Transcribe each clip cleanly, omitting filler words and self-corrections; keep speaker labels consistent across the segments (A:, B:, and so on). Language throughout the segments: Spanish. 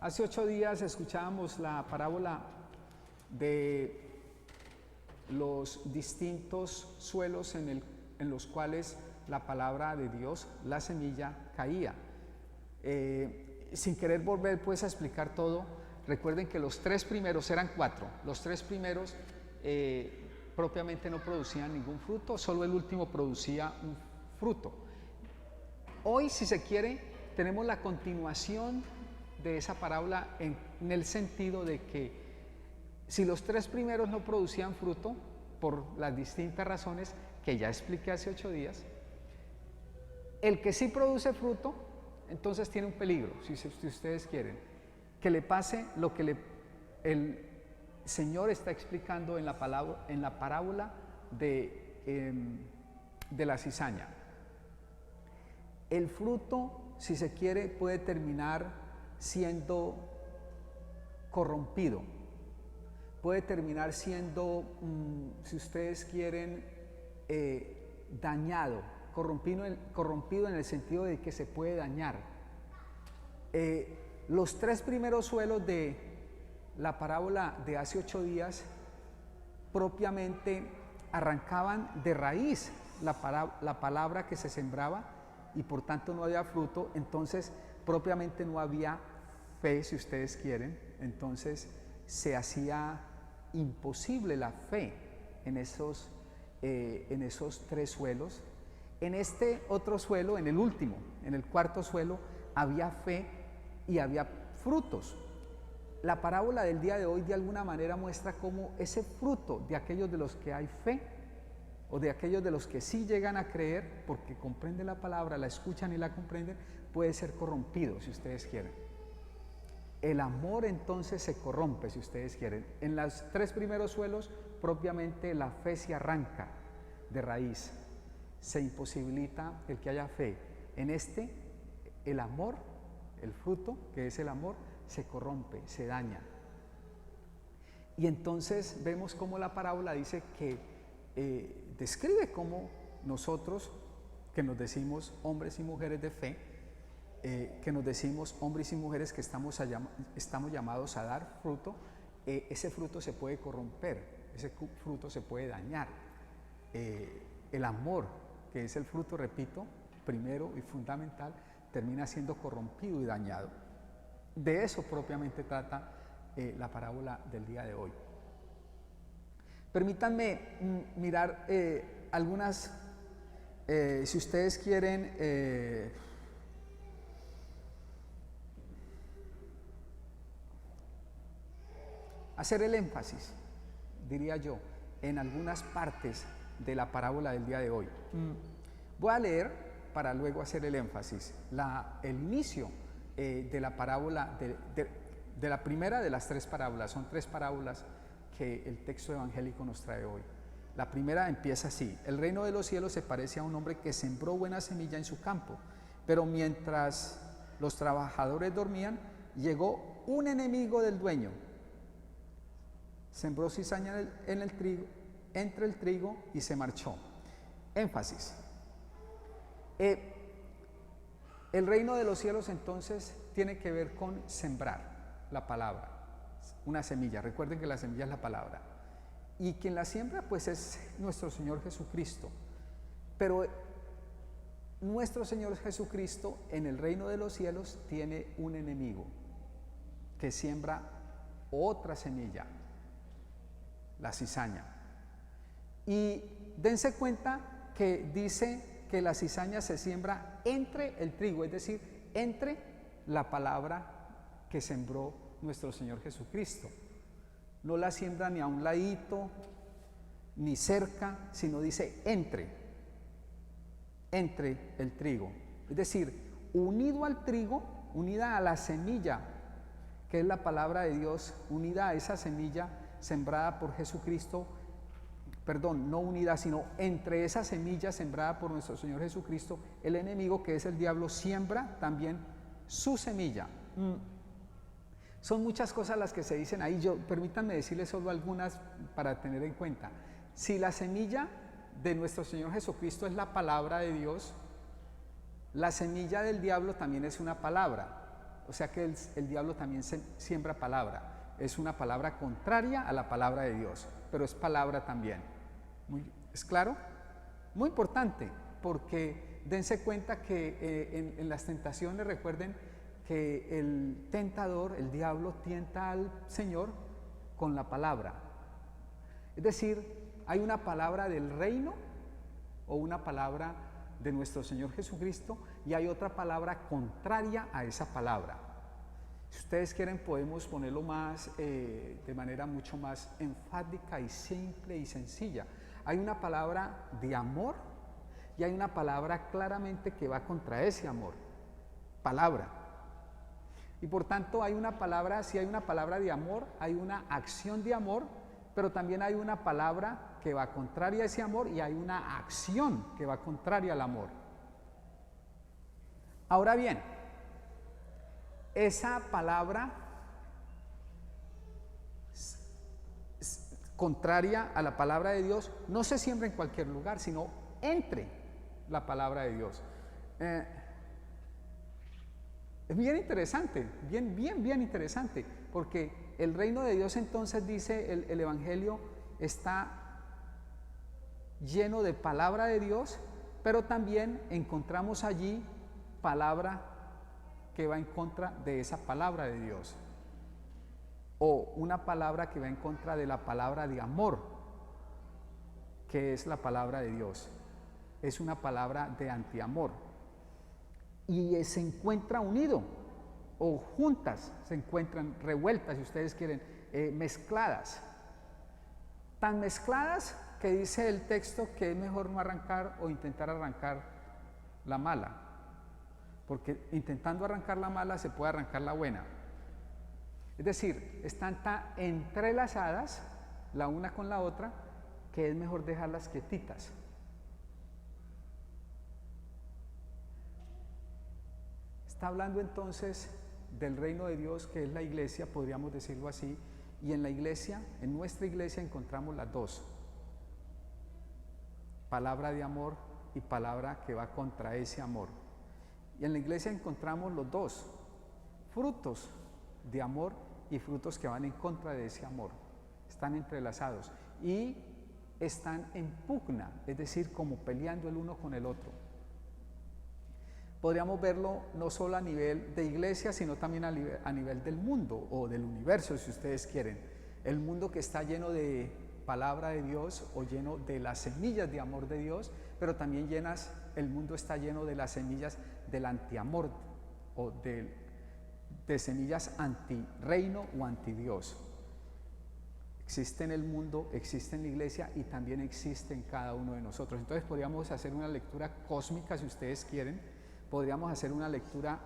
A: Hace 8 días escuchábamos la parábola de los distintos suelos en los cuales la palabra de Dios, la semilla, caía. Sin querer volver pues a explicar todo, recuerden que los 3 primeros, eran 4, los 3 primeros propiamente no producían ningún fruto, solo el último producía un fruto. Hoy, si se quiere, tenemos la continuación de esa parábola en el sentido de que si los 3 primeros no producían fruto, por las distintas razones que ya expliqué hace 8 días, el que sí produce fruto, entonces tiene un peligro, si ustedes quieren, que le pase lo que el Señor está explicando en la parábola de la cizaña. El fruto, si se quiere, puede terminar siendo corrompido, puede terminar siendo, si ustedes quieren, dañado, corrompido en el sentido de que se puede dañar. Los 3 primeros suelos de la parábola de hace 8 días propiamente arrancaban de raíz la palabra que se sembraba y por tanto no había fruto, entonces propiamente no había fe, si ustedes quieren, entonces se hacía imposible la fe en esos 3 suelos. En este otro suelo, en el último, en el cuarto suelo, había fe y había frutos. La parábola del día de hoy de alguna manera muestra cómo ese fruto de aquellos de los que hay fe o de aquellos de los que sí llegan a creer porque comprenden la palabra, la escuchan y la comprenden, puede ser corrompido, si ustedes quieren. El amor entonces se corrompe, si ustedes quieren. En los 3 primeros suelos propiamente la fe se arranca de raíz, se imposibilita el que haya fe. En este, el amor, el fruto que es el amor, se corrompe, se daña. Y entonces vemos cómo la parábola dice que describe cómo nosotros, que nos decimos hombres y mujeres de fe, que nos decimos hombres y mujeres que estamos llamados a dar fruto, ese fruto se puede corromper, ese fruto se puede dañar. El amor, que es el fruto, repito, primero y fundamental, termina siendo corrompido y dañado. De eso propiamente trata la parábola del día de hoy. Permítanme mirar algunas, si ustedes quieren, hacer el énfasis, diría yo, en algunas partes de la parábola del día de hoy. Voy a leer para luego hacer el énfasis, el inicio de la parábola, de la primera de las 3 parábolas. Son 3 parábolas que el texto evangélico nos trae hoy. La primera empieza así: el reino de los cielos se parece a un hombre que sembró buena semilla en su campo, pero mientras los trabajadores dormían, llegó un enemigo del dueño, sembró cizaña entre el trigo y se marchó. Énfasis. El reino de los cielos entonces tiene que ver con sembrar la palabra, una semilla. Recuerden que la semilla es la palabra. Y quien la siembra pues es nuestro Señor Jesucristo. Pero nuestro Señor Jesucristo en el reino de los cielos tiene un enemigo que siembra otra semilla, la cizaña. Y dense cuenta que dice que la cizaña se siembra entre el trigo, es decir, entre la palabra que sembró nuestro Señor Jesucristo. No la siembra ni a un ladito, ni cerca, sino dice entre el trigo. Es decir, unido al trigo, unida a la semilla, que es la palabra de Dios, unida a esa semilla sembrada por Jesucristo, perdón, no unida, sino entre esa semilla sembrada por nuestro Señor Jesucristo, el enemigo, que es el diablo, siembra también su semilla. Son muchas cosas las que se dicen ahí. Permítanme decirles solo algunas para tener en cuenta. Si la semilla de nuestro Señor Jesucristo es la palabra de Dios, la semilla del diablo también es una palabra. O sea que el diablo también siembra palabra. Es una palabra contraria a la palabra de Dios, pero es palabra también. ¿Es claro? Muy importante, porque dense cuenta que en las tentaciones, recuerden que el tentador, el diablo, tienta al Señor con la palabra. Es decir, hay una palabra del reino o una palabra de nuestro Señor Jesucristo y hay otra palabra contraria a esa palabra. Si ustedes quieren podemos ponerlo más de manera mucho más enfática y simple y sencilla. Hay una palabra de amor y hay una palabra claramente que va contra ese amor. Palabra. Y por tanto hay una palabra, si hay una palabra de amor, hay una acción de amor, pero también hay una palabra que va contraria a ese amor y hay una acción que va contraria al amor. Ahora bien, esa palabra contraria a la palabra de Dios no se siembra en cualquier lugar, sino entre la palabra de Dios. Es bien interesante, bien interesante, porque el reino de Dios entonces dice el Evangelio está lleno de palabra de Dios, pero también encontramos allí palabra que va en contra de esa palabra de Dios, o una palabra que va en contra de la palabra de amor, que es la palabra de Dios. Es una palabra de antiamor y se encuentra unido o juntas, se encuentran revueltas, si ustedes quieren, mezcladas, tan mezcladas que dice el texto que es mejor no arrancar o intentar arrancar la mala, porque intentando arrancar la mala se puede arrancar la buena. Es decir, están tan entrelazadas la una con la otra que es mejor dejarlas quietitas. Está hablando entonces del reino de Dios, que es la iglesia, podríamos decirlo así, y en la iglesia, en nuestra iglesia encontramos las dos: palabra de amor y palabra que va contra ese amor. Y en la iglesia encontramos los dos: frutos de amor y frutos que van en contra de ese amor. Están entrelazados y están en pugna, es decir, como peleando el uno con el otro. Podríamos verlo no solo a nivel de iglesia, sino también a nivel del mundo o del universo, si ustedes quieren. El mundo que está lleno de palabra de Dios o lleno de las semillas de amor de Dios, pero también el mundo está lleno de las semillas del antiamor o de semillas anti-reino o anti-Dios. Existe en el mundo, existe en la iglesia y también existe en cada uno de nosotros. Entonces podríamos hacer una lectura cósmica, si ustedes quieren. Podríamos hacer una lectura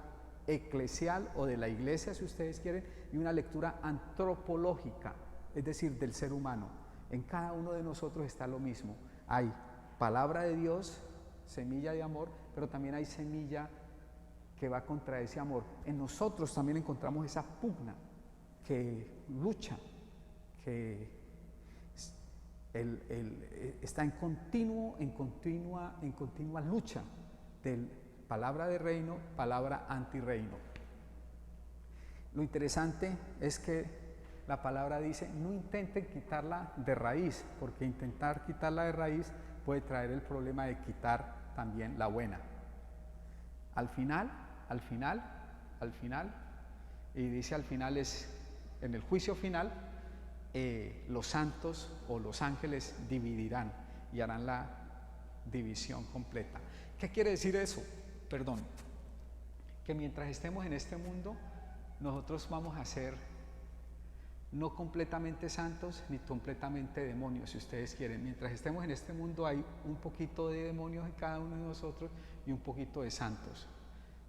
A: eclesial o de la iglesia, si ustedes quieren, y una lectura antropológica, es decir, del ser humano. En cada uno de nosotros está lo mismo. Hay palabra de Dios, semilla de amor, pero también hay semilla que va contra ese amor. En nosotros también encontramos esa pugna que lucha, que está en continua lucha del palabra de reino, palabra antirreino. Lo interesante es que la palabra dice: no intenten quitarla de raíz, porque intentar quitarla de raíz puede traer el problema de quitar también la buena. Al final, y dice al final es en el juicio final, los santos o los ángeles dividirán y harán la división completa. ¿Qué quiere decir eso? Perdón, que mientras estemos en este mundo, nosotros vamos a ser no completamente santos ni completamente demonios, si ustedes quieren. Mientras estemos en este mundo hay un poquito de demonios en cada uno de nosotros y un poquito de santos.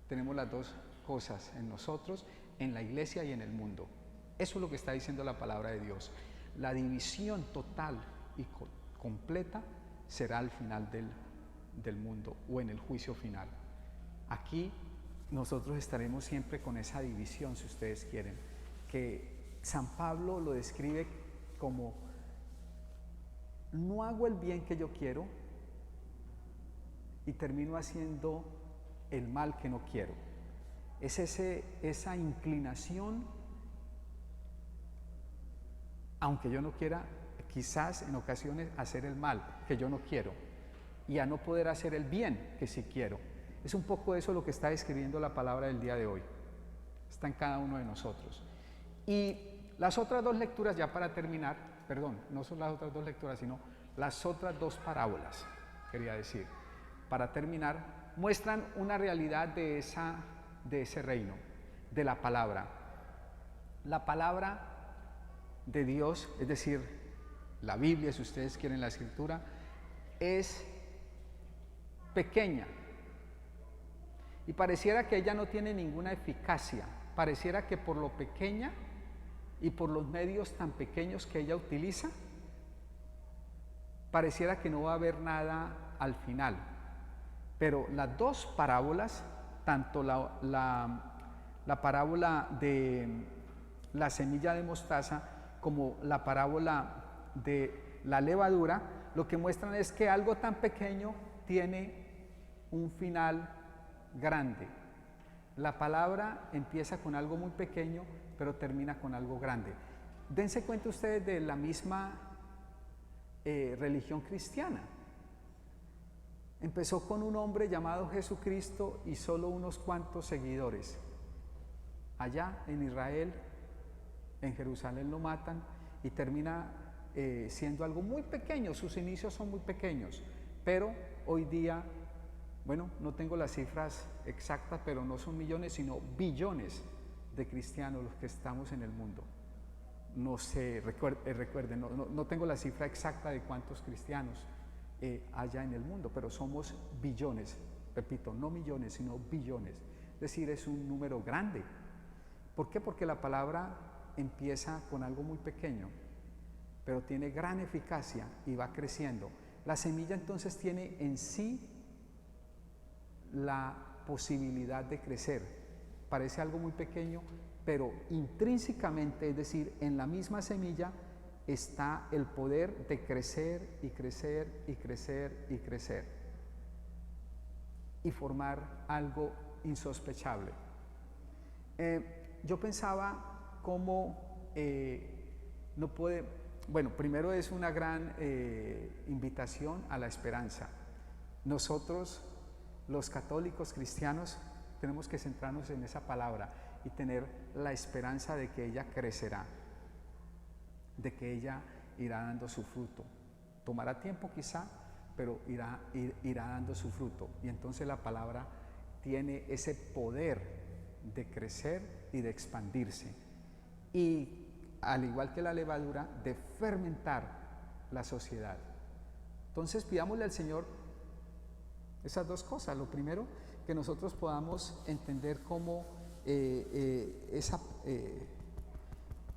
A: Tenemos las dos cosas en nosotros, en la iglesia y en el mundo. Eso es lo que está diciendo la palabra de Dios. La división total y completa será al final del mundo o en el juicio final. Aquí nosotros estaremos siempre con esa división, si ustedes quieren, que San Pablo lo describe como: no hago el bien que yo quiero y termino haciendo el mal que no quiero. Es esa inclinación, aunque yo no quiera, quizás en ocasiones hacer el mal, que yo no quiero, y a no poder hacer el bien, que sí quiero. Es un poco eso lo que está describiendo la palabra del día de hoy. Está en cada uno de nosotros. Y las otras dos lecturas, ya para terminar, perdón, no son las otras dos lecturas, sino las otras dos parábolas, quería decir, para terminar, muestran una realidad de ese reino, de la palabra. La palabra de Dios, es decir, la Biblia, si ustedes quieren la Escritura, es pequeña y pareciera que ella no tiene ninguna eficacia, pareciera que por lo pequeña y por los medios tan pequeños que ella utiliza, pareciera que no va a haber nada al final. Pero las dos parábolas, tanto la parábola de la semilla de mostaza como la parábola de la levadura, lo que muestran es que algo tan pequeño tiene un final grande. La palabra empieza con algo muy pequeño, pero termina con algo grande. Dense cuenta ustedes de la misma religión cristiana. Empezó con un hombre llamado Jesucristo y solo unos cuantos seguidores. Allá en Israel, en Jerusalén lo matan y termina siendo algo muy pequeño. Sus inicios son muy pequeños, pero hoy día, bueno, no tengo las cifras exactas, pero no son millones, sino billones de cristianos los que estamos en el mundo. No sé, recuerden, no tengo la cifra exacta de cuántos cristianos haya en el mundo, pero somos billones, repito, no millones, sino billones. Es decir, es un número grande. ¿Por qué? Porque la palabra empieza con algo muy pequeño, pero tiene gran eficacia y va creciendo. La semilla entonces tiene en sí la posibilidad de crecer. Parece algo muy pequeño, pero intrínsecamente, es decir, en la misma semilla está el poder de crecer y crecer y crecer y crecer y formar algo insospechable. Yo pensaba cómo no puede, bueno, primero es una gran invitación a la esperanza. Nosotros, los católicos cristianos, tenemos que centrarnos en esa palabra y tener la esperanza de que ella crecerá, de que ella irá dando su fruto. Tomará tiempo quizá, pero irá dando su fruto. Y entonces la palabra tiene ese poder de crecer y de expandirse. Y al igual que la levadura, de fermentar la sociedad. Entonces pidámosle al Señor esas dos cosas. Lo primero, que nosotros podamos entender cómo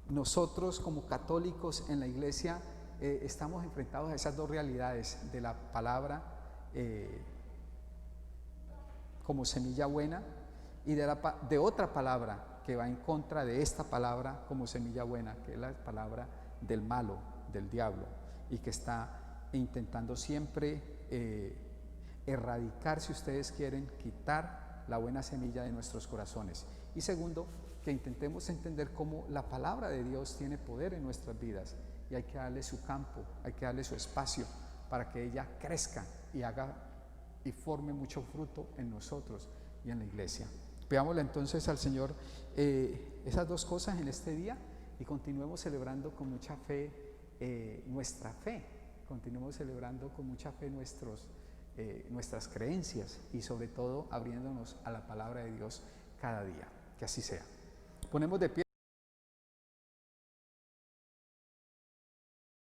A: nosotros como católicos en la iglesia estamos enfrentados a esas dos realidades de la palabra como semilla buena y de otra palabra que va en contra de esta palabra como semilla buena, que es la palabra del malo, del diablo, y que está intentando siempre erradicar, si ustedes quieren, quitar la buena semilla de nuestros corazones. Y segundo, que intentemos entender cómo la palabra de Dios tiene poder en nuestras vidas y hay que darle su campo, hay que darle su espacio para que ella crezca y haga y forme mucho fruto en nosotros y en la iglesia. Pidámosle entonces al Señor esas dos cosas en este día y continuemos celebrando con mucha fe nuestra fe, continuemos celebrando con mucha fe nuestras creencias y sobre todo abriéndonos a la palabra de Dios cada día. Que así sea. Ponemos de pie.